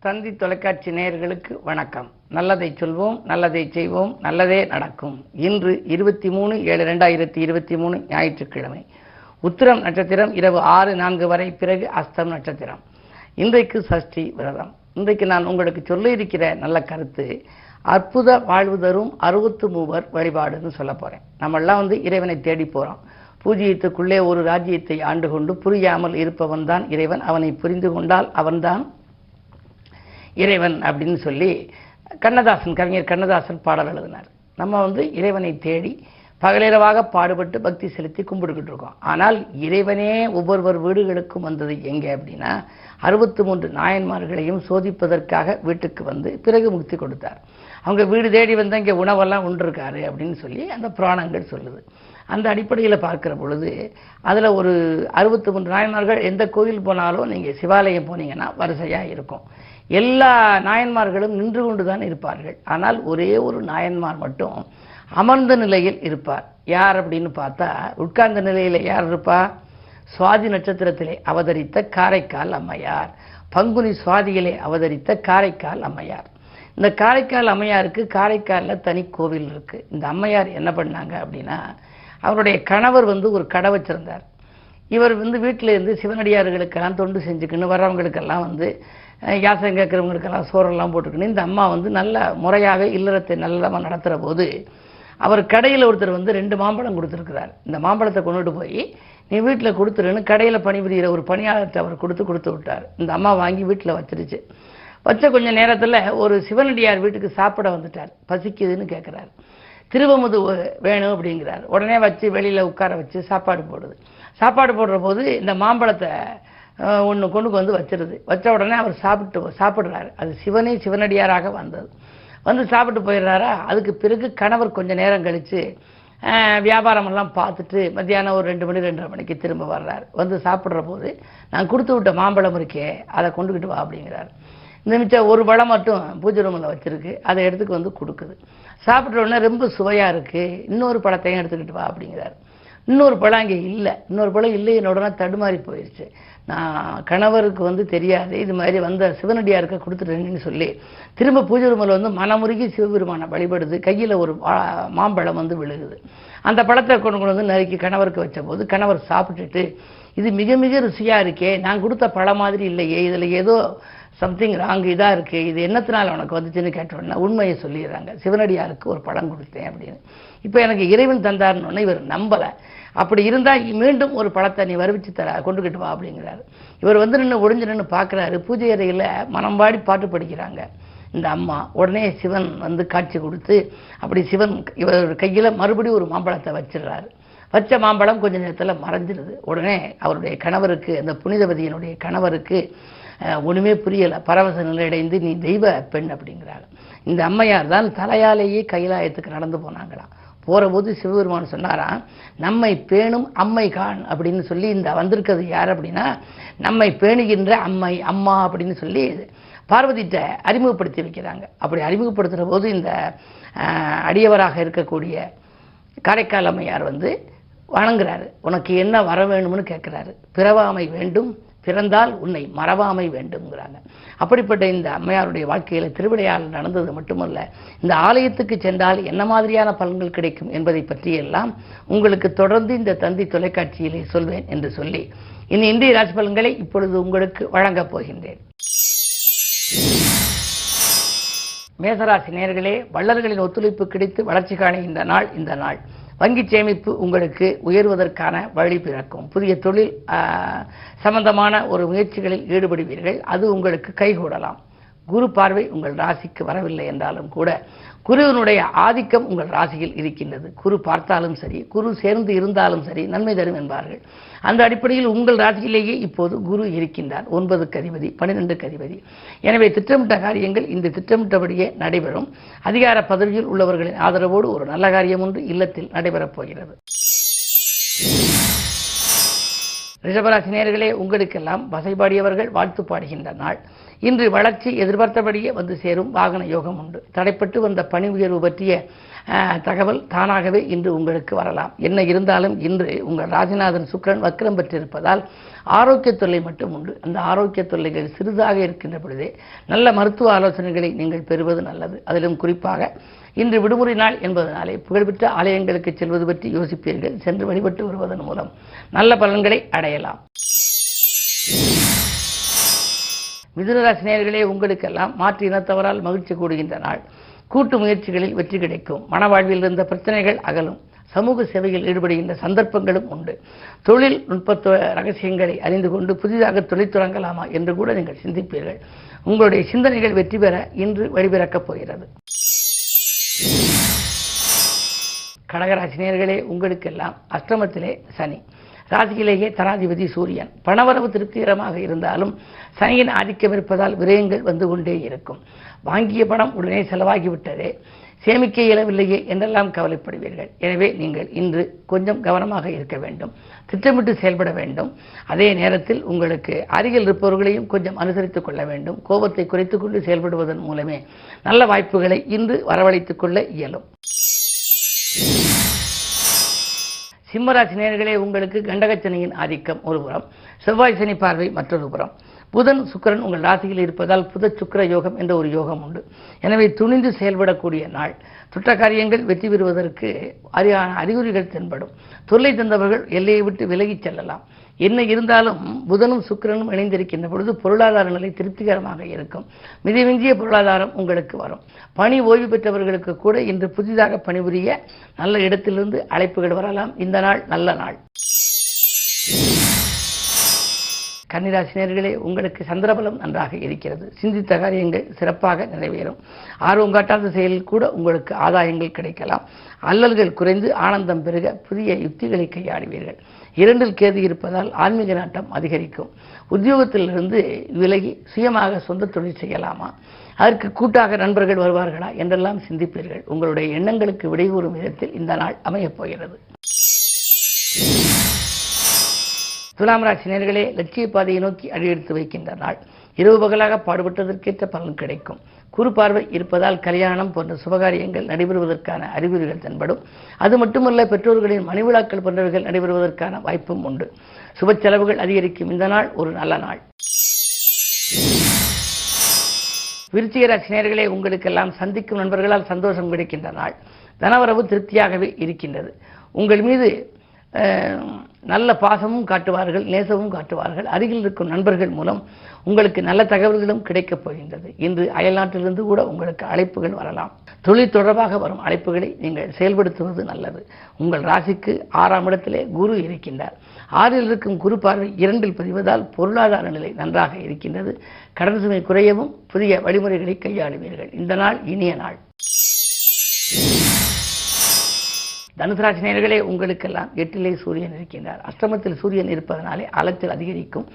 தந்தி தொலைக்காட்சி நேயர்களுக்கு வணக்கம். நல்லதை சொல்வோம், நல்லதை செய்வோம், நல்லதே நடக்கும். இன்று 23/7/2023 ஞாயிற்றுக்கிழமை. உத்திரம் நட்சத்திரம் இரவு 6:04 வரை, பிறகு அஸ்தம் நட்சத்திரம். இன்றைக்கு சஷ்டி விரதம். இன்றைக்கு நான் உங்களுக்கு சொல்ல இருக்கிற நல்ல கருத்து, அற்புத வாழ்வு தரும் 63 வழிபாடுன்னு சொல்ல போறேன். நம்மெல்லாம் இறைவனை தேடி போறோம். பூஜ்ஜியத்துக்குள்ளே ஒரு ராஜ்யத்தை ஆண்டு கொண்டு புரியாமல் இருப்பவன் தான் இறைவன். அவனை புரிந்து கொண்டால் அவன்தான் இறைவன் அப்படின்னு சொல்லி கவிஞர் கண்ணதாசன் பாடல் எழுதினார். நம்ம இறைவனை தேடி பகலிரவாக பாடுபட்டு பக்தி செலுத்தி கும்பிட்டுக்கிட்டு இருக்கோம். ஆனால் இறைவனே ஒவ்வொருவர் வீடுகளுக்கும் வந்தது எங்கே அப்படின்னா, 63 நாயன்மார்களையும் சோதிப்பதற்காக வீட்டுக்கு பிறகு முக்தி கொடுத்தார். அவங்க வீடு தேடி இங்கே உணவெல்லாம் உண்டிருக்காரு அப்படின்னு சொல்லி அந்த புராணங்கள் சொல்லுது. அந்த அடிப்படையில் பார்க்கிற பொழுது அதில் ஒரு 63 நாயன்மார்கள் எந்த கோயில் போனாலும் நீங்கள் சிவாலயம் போனீங்கன்னா வரிசையாக இருக்கும். எல்லா நாயன்மார்களும் நின்று கொண்டு தான் இருப்பார்கள். ஆனால் ஒரே ஒரு நாயன்மார் மட்டும் அமர்ந்த நிலையில் இருப்பார். யார் அப்படின்னு பார்த்தா, உட்கார்ந்த நிலையில் யார் இருப்பா? சுவாதி நட்சத்திரத்திலே அவதரித்த காரைக்கால் அம்மையார், பங்குனி சுவாதியிலே அவதரித்த காரைக்கால் அம்மையார். இந்த காரைக்கால் அம்மையாருக்கு காரைக்காலில் தனி கோவில் இருக்கு. இந்த அம்மையார் என்ன பண்ணாங்க அப்படின்னா, அவருடைய கணவர் ஒரு கடை வச்சிருந்தார். இவர் வீட்டில் இருந்து சிவனடியார்களுக்கெல்லாம் தொண்டு செஞ்சுக்கணும், வர்றவங்களுக்கெல்லாம் யாசகம் கேட்குறவங்களுக்கெல்லாம் சோறெல்லாம் போட்டுக்கணும். இந்த அம்மா நல்ல முறையாக இல்லறத்தை நல்லமாக நடத்துகிற போது, அவர் கடையில் ஒருத்தர் 2 மாம்பழம் கொடுத்துருக்கிறார். இந்த மாம்பழத்தை கொண்டுட்டு போய் நீ வீட்டில் கொடுத்துருன்னு கடையில் பணிபுரிகிற ஒரு பணியாளர்கிட்ட அவர் கொடுத்து விட்டார். இந்த அம்மா வாங்கி வீட்டில் வச்சிருச்சு. வச்ச கொஞ்ச நேரத்தில் ஒரு சிவனடியார் வீட்டுக்கு சாப்பிட வந்துட்டார். பசிக்குதுன்னு கேட்குறாரு. திருவமுது வேணும் அப்படிங்கிறார். உடனே வச்சு வெளியில் உட்கார வச்சு சாப்பாடு போடுது. சாப்பாடு போடுற போது இந்த மாம்பழத்தை ஒன்று கொண்டு வச்சிருது. வச்ச உடனே அவர் சாப்பிட்றாரு. அது சிவனடியாராக வந்து சாப்பிட்டு போயிடுறாரா. அதுக்கு பிறகு கணவர் கொஞ்சம் நேரம் கழித்து வியாபாரமெல்லாம் பார்த்துட்டு மத்தியானம் ஒரு 2 மணி 2:30 மணிக்கு திரும்ப வர்றார். சாப்பிட்ற போது, நான் கொடுத்து விட்ட மாம்பழம் இருக்கே அதை கொண்டுக்கிட்டு வா அப்படிங்கிறார். இந்த மிச்சம் ஒரு பழம் மட்டும் பூஜை ரூமில் வச்சிருக்கு. அதை எடுத்துக்கு கொடுக்குது. சாப்பிட்ற உடனே ரொம்ப சுவையாக இருக்குது, இன்னொரு பழத்தையும் எடுத்துக்கிட்டு வா அப்படிங்கிறார். இன்னொரு பழம் அங்கே இல்லை. இன்னொரு பழம் இல்லை. என்னோடனே தடுமாறி போயிடுச்சு. நான் கணவருக்கு தெரியாது, இது மாதிரி வந்த சிவனடியாருக்கு கொடுத்துட்டேன்னு சொல்லி திரும்ப பூஜை ரூமில் மனமுருகி சிவபெருமானை வழிபடுது. கையில் ஒரு மாம்பழம் விழுகுது. அந்த பழத்தை கொண்டு நறுக்கி கணவருக்கு வச்ச போது கணவர் சாப்பிட்டுட்டு, இது மிக மிக ருசியாக இருக்கே, நான் கொடுத்த பழம் மாதிரி இல்லையே, இதில் ஏதோ சம்திங் ராங் இதாக இருக்குது, இது என்னத்தினால உனக்கு வந்துச்சுன்னு கேட்டோன்னா உண்மையை சொல்லிடுறாங்க. சிவனடியாருக்கு ஒரு பழம் கொடுத்தேன் அப்படின்னு. இப்போ எனக்கு இறைவன் தந்தார்னு இவர் நம்பலை. அப்படி இருந்தால் மீண்டும் ஒரு பழத்தை நீ வருவிச்சு கொண்டுக்கிட்டு வா அப்படிங்கிறாரு. இவர் நின்று ஒழிஞ்சு பார்க்குறாரு. பூஜை அறையில் மனம் பாடி பாட்டு படிக்கிறாங்க இந்த அம்மா. உடனே சிவன் காட்சி கொடுத்து, அப்படி சிவன் இவர் கையில் மறுபடியும் ஒரு மாம்பழத்தை வச்சிடுறாரு. வச்ச மாம்பழம் கொஞ்ச நேரத்தில் மறைஞ்சிருது. உடனே அவருடைய கணவருக்கு, அந்த புனிதவதியினுடைய கணவருக்கு ஒன்றுமே புரியலை. பரவச நிலையடைந்து நீ தெய்வ பெண் அப்படிங்கிறாங்க. இந்த அம்மையார் தான் தலையாலேயே கைலாயத்துக்கு நடந்து போனாங்களாம். போகிற போது சிவபெருமான் சொன்னாராம், நம்மை பேணும் அம்மை கான் அப்படின்னு சொல்லி இந்த வந்திருக்கிறது யார் அப்படின்னா, நம்மை பேணுகின்ற அம்மா அப்படின்னு சொல்லி பார்வதிட்ட அறிமுகப்படுத்தி வைக்கிறாங்க. அப்படி அறிமுகப்படுத்துகிற போது இந்த அடியவராக இருக்கக்கூடிய காரைக்கால் அம்மையார் வணங்குறாரு. உனக்கு என்ன வர வேணும்னு கேட்குறாரு. பிறவாமை வேண்டும், பிறந்தால் உன்னை மறவாமை வேண்டும்ங்கிறாங்க. அப்படிப்பட்ட இந்த அம்மையாருடைய வாழ்க்கையில் திருவிளையாடல் நடந்தது மட்டுமல்ல, இந்த ஆலயத்துக்கு சென்றால் என்ன மாதிரியான பலன்கள் கிடைக்கும் என்பதை பற்றியெல்லாம் உங்களுக்கு தொடர்ந்து இந்த தந்தி தொலைக்காட்சியிலே சொல்வேன் என்று சொல்லி இன்றைய ராசி பலன்களை இப்பொழுது உங்களுக்கு வழங்கப் போகின்றேன். மேசராசி நேயர்களே, வள்ளல்களின் ஒத்துழைப்பு கிடைத்து வளர்ச்சி காணுகின்ற நாள் இந்த நாள். வங்கி சேமிப்பு உங்களுக்கு உயர்வதற்கான வழி பிறக்கும். புதிய தொழில் சம்பந்தமான ஒரு முயற்சிகளில் ஈடுபடுவீர்கள். அது உங்களுக்கு கைகூடலாம். குரு பார்வை உங்கள் ராசிக்கு வரவில்லை என்றாலும் கூட குருவினுடைய ஆதிக்கம் உங்கள் ராசியில் இருக்கின்றது. குரு பார்த்தாலும் சரி, குரு சேர்ந்து இருந்தாலும் சரி, நன்மை தரும் என்பார்கள். அந்த அடிப்படையில் உங்கள் ராசியிலேயே இப்போது குரு இருக்கின்றார். 9க்கு அதிபதி, 12க்கு அதிபதி. எனவே திட்டமிட்ட காரியங்கள் இந்த திட்டமிட்டபடியே நடைபெறும். அதிகார பதவியில் உள்ளவர்களின் ஆதரவோடு ஒரு நல்ல காரியம் ஒன்று இல்லத்தில் நடைபெறப் போகிறது. ரிஷபராசி நேயர்களே, உங்களுக்கெல்லாம் வசைபாடியவர்கள் வாழ்த்து பாடுகின்ற நாள். இன்று வளர்ச்சி எதிர்பார்த்தபடியே வந்து சேரும். வாகன யோகம் உண்டு. தடைப்பட்டு வந்த பணி உயர்வு பற்றிய தகவல் தானாகவே இன்று உங்களுக்கு வரலாம். என்ன இருந்தாலும் இன்று உங்கள் ராசிநாதன் சுக்கிரன் வக்ரம் பெற்றிருப்பதால் ஆரோக்கிய தொல்லை மட்டும் உண்டு. அந்த ஆரோக்கிய தொல்லைகள் சிறிதாக இருக்கின்ற பொழுதே நல்ல மருத்துவ ஆலோசனைகளை நீங்கள் பெறுவது நல்லது. அதிலும் குறிப்பாக இன்று விடுமுறை நாள் என்பதனாலே புகழ்பெற்ற ஆலயங்களுக்கு செல்வது பற்றி யோசிப்பீர்கள். சென்று வழிபட்டு வருவதன் மூலம் நல்ல பலன்களை அடையலாம். மிதுனராசி நேயர்களே, உங்களுக்கெல்லாம் மாற்று இனத்தவரால் மகிழ்ச்சி கூடுகின்ற நாள். கூட்டு முயற்சிகளில் வெற்றி கிடைக்கும். மனவாழ்வில் இருந்த பிரச்சனைகள் அகலும். சமூக சேவையில் ஈடுபடுகின்ற சந்தர்ப்பங்களும் உண்டு. தொழில் நுட்பத்துவ ரகசியங்களை அறிந்து கொண்டு புதிதாக தொழில் தொடங்கலாமா என்று கூட நீங்கள் சிந்திப்பீர்கள். உங்களுடைய சிந்தனைகள் வெற்றி பெற இன்று வழிபிறக்கப் போகிறது. கடகராசினியர்களே, உங்களுக்கெல்லாம் அஷ்டமத்திலே சனி, ராசியிலேயே தனாதிபதி சூரியன். பணவரவு திருப்திகரமாக இருந்தாலும் சனியின் ஆதிக்கம் இருப்பதால் விரயங்கள் வந்து கொண்டே இருக்கும். வாங்கிய பணம் உடனே செலவாகிவிட்டதே, சேமிக்க இயலவில்லையே என்றெல்லாம் கவலைப்படுவீர்கள். எனவே நீங்கள் இன்று கொஞ்சம் கவனமாக இருக்க வேண்டும். திட்டமிட்டு செயல்பட வேண்டும். அதே நேரத்தில் உங்களுக்கு அருகில் இருப்பவர்களையும் கொஞ்சம் அனுசரித்துக் கொள்ள வேண்டும். கோபத்தை குறைத்துக் கொண்டு செயல்படுவதன் மூலமே நல்ல வாய்ப்புகளை இன்று வரவழைத்துக் கொள்ள இயலும். சிம்மராசி நேயர்களே, உங்களுக்கு கண்டகச்சனியின் ஆதிக்கம் ஒரு புறம், செவ்வாய் சனி பார்வை மற்றொரு புறம். புதன் சுக்கிரன் உங்கள் ராசியில் இருப்பதால் புத சுக்கிர யோகம் என்ற ஒரு யோகம் உண்டு. எனவே துணிந்து செயல்படக்கூடிய நாள். துட்ட காரியங்கள் வெற்றி பெறுவதற்கு அறிகுறிகள் தென்படும். தொல்லை தந்தவர்கள் எல்லையை விட்டு விலகிச் செல்லலாம். என்ன இருந்தாலும் புதனும் சுக்கிரனும் இணைந்திருக்கின்ற பொழுது பொருளாதார நிலை திருப்திகரமாக இருக்கும். மிதமிஞ்சிய பொருளாதாரம் உங்களுக்கு வரும். பணி ஓய்வு பெற்றவர்களுக்கு கூட இன்று புதிதாக பணிபுரிய நல்ல இடத்திலிருந்து அழைப்புகள் வரலாம். இந்த நாள் நல்ல நாள். கன்னிராசினியர்களே, உங்களுக்கு சந்திரபலம் நன்றாக இருக்கிறது. சிந்தித்த காரியங்கள் சிறப்பாக நிறைவேறும். ஆர்வம் காட்டாத செயலில் கூட உங்களுக்கு ஆதாயங்கள் கிடைக்கலாம். அல்லல்கள் குறைந்து ஆனந்தம் பெருக புதிய யுக்திகளை கையாடுவீர்கள். 2இல் கேது இருப்பதால் ஆன்மீக நாட்டம் அதிகரிக்கும். உத்தியோகத்திலிருந்து விலகி சுயமாக சொந்த தொழில் செய்யலாமா, அதற்கு கூட்டாக நண்பர்கள் வருவார்களா என்றெல்லாம் சிந்திப்பீர்கள். உங்களுடைய எண்ணங்களுக்கு விடைகூறும் விதத்தில் இந்த நாள் அமையப் போகிறது. துலாம் ராசி நேயர்களே, லட்சிய பாதையை நோக்கி அடியெடுத்து வைக்கின்ற நாள். இரவு பகலாக பாடுபட்டதற்கேற்ற பலன் கிடைக்கும். குறு பார்வை இருப்பதால் கல்யாணம் போன்ற சுபகாரியங்கள் நடைபெறுவதற்கான அறிகுறிகள் தென்படும். அது மட்டுமல்ல, பெற்றோர்களின் மணிவிழாக்கள் போன்றவைகள் நடைபெறுவதற்கான வாய்ப்பும் உண்டு. சுப செலவுகள் அதிகரிக்கும். இந்த நாள் ஒரு நல்ல நாள். விருச்சிக ராசி நேயர்களே, உங்களுக்கெல்லாம் சந்திக்கும் நண்பர்களால் சந்தோஷம் கிடைக்கின்ற நாள். தனவரவு திருப்தியாகவே இருக்கின்றது. உங்கள் மீது நல்ல பாசமும் காட்டுவார்கள், நேசமும் காட்டுவார்கள். அருகில் இருக்கும் நண்பர்கள் மூலம் உங்களுக்கு நல்ல தகவல்களும் கிடைக்கப் போகின்றது. இன்று அயல்நாட்டிலிருந்து கூட உங்களுக்கு அழைப்புகள் வரலாம். தொழில் தொடர்பாக வரும் அழைப்புகளை நீங்கள் செயல்படுத்துவது நல்லது. உங்கள் ராசிக்கு 6ஆம் இடத்திலே குரு இருக்கின்றார். 6இல் இருக்கும் குரு பார்வை 2இல் பதிவதால் பொருளாதார நிலை நன்றாக இருக்கின்றது. கடன் சுமை குறையவும் புதிய வழிமுறைகளை கையாளுவீர்கள். இந்த நாள் இனிய நாள். தனுசு ராசி நேயர்களே, உங்களுக்கெல்லாம் 8இலே சூரியன் இருக்கின்றார். அஷ்டமத்தில் சூரியன் இருப்பதனாலே அலைச்சல் அதிகரிக்கும்.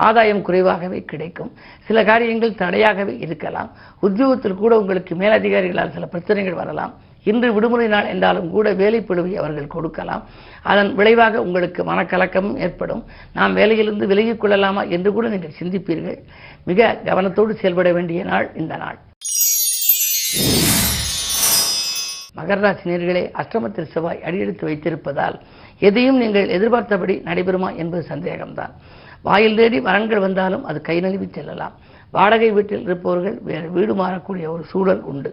ஆதாயம் குறைவாகவே கிடைக்கும். சில காரியங்கள் தடையாகவே இருக்கலாம். உத்தியோகத்தில் கூட உங்களுக்கு மேலதிகாரிகளால் சில பிரச்சனைகள் வரலாம். இன்று விடுமுறை நாள் என்றாலும் கூட வேலைப்பளுவை அவர்கள் கொடுக்கலாம். அதன் விளைவாக உங்களுக்கு மனக்கலக்கமும் ஏற்படும். நாம் வேலையிலிருந்து விலகிக் கொள்ளலாமா என்று கூட நீங்கள் சிந்திப்பீர்கள். மிக கவனத்தோடு செயல்பட வேண்டிய நாள் இந்த நாள். மகர ராசி நேயர்களே, அஷ்டமத்தில் செவ்வாய் அடியெடுத்து வைத்திருப்பதால் எதையும் நீங்கள் எதிர்பார்த்தபடி நடைபெறுமா என்பது சந்தேகம்தான். வாயில் தேடி வரன்கள் வந்தாலும் அது கை நழுவி செல்லலாம். வாடகை வீட்டில் இருப்பவர்கள் வேறு வீடு மாறக்கூடிய ஒரு சூழல் உண்டு.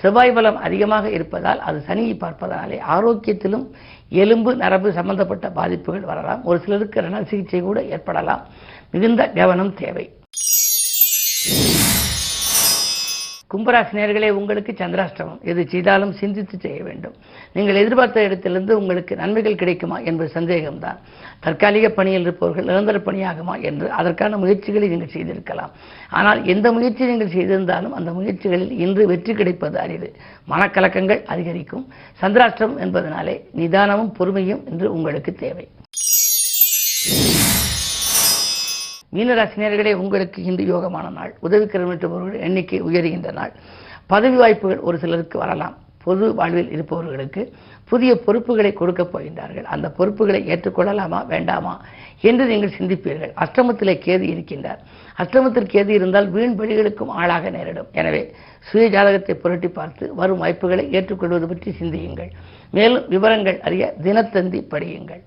செவ்வாய் பலம் அதிகமாக இருப்பதால் அது சனியை பார்ப்பதனாலே ஆரோக்கியத்திலும் எலும்பு நரம்பு சம்பந்தப்பட்ட பாதிப்புகள் வரலாம். ஒரு சிலருக்கு ரண சிகிச்சை கூட ஏற்படலாம். மிகுந்த கவனம் தேவை. கும்பராசி நேயர்களே, உங்களுக்கு சந்திராஷ்டமம். எது செய்தாலும் சிந்தித்து செய்ய வேண்டும். நீங்கள் எதிர்பார்த்த இடத்திலிருந்து உங்களுக்கு நன்மைகள் கிடைக்குமா என்பது சந்தேகம்தான். தற்காலிக பணியில் இருப்பவர்கள் நிரந்தர பணியாகுமா என்று அதற்கான முயற்சிகளை நீங்கள் செய்திருக்கலாம். ஆனால் எந்த முயற்சி நீங்கள் செய்திருந்தாலும் அந்த முயற்சிகளில் இன்று வெற்றி கிடைப்பது அரிது. மனக்கலக்கங்கள் அதிகரிக்கும். சந்திராஷ்டமம் என்பதனாலே நிதானமும் பொறுமையும் இன்று உங்களுக்கு தேவை. மீனராசினியர்களே, உங்களுக்கு இன்று யோகமான நாள். உதவிக்கரம் எண்ணிக்கை உயர்கின்ற நாள். பதவி வாய்ப்புகள் ஒரு சிலருக்கு வரலாம். பொது வாழ்வில் இருப்பவர்களுக்கு புதிய பொறுப்புகளை கொடுக்கப் போகின்றார்கள். அந்த பொறுப்புகளை ஏற்றுக்கொள்ளலாமா வேண்டாமா என்று நீங்கள் சிந்திப்பீர்கள். அஷ்டமத்திலே கேது இருக்கின்றார். அஷ்டமத்தில் கேது இருந்தால் வீண் வழிகளுக்கும் ஆளாக நேரிடும். எனவே சுய ஜாதகத்தை புரட்டி பார்த்து வரும் வாய்ப்புகளை ஏற்றுக்கொள்வது பற்றி சிந்தியுங்கள். மேலும் விவரங்கள் அறிய தினத்தந்தி படியுங்கள்.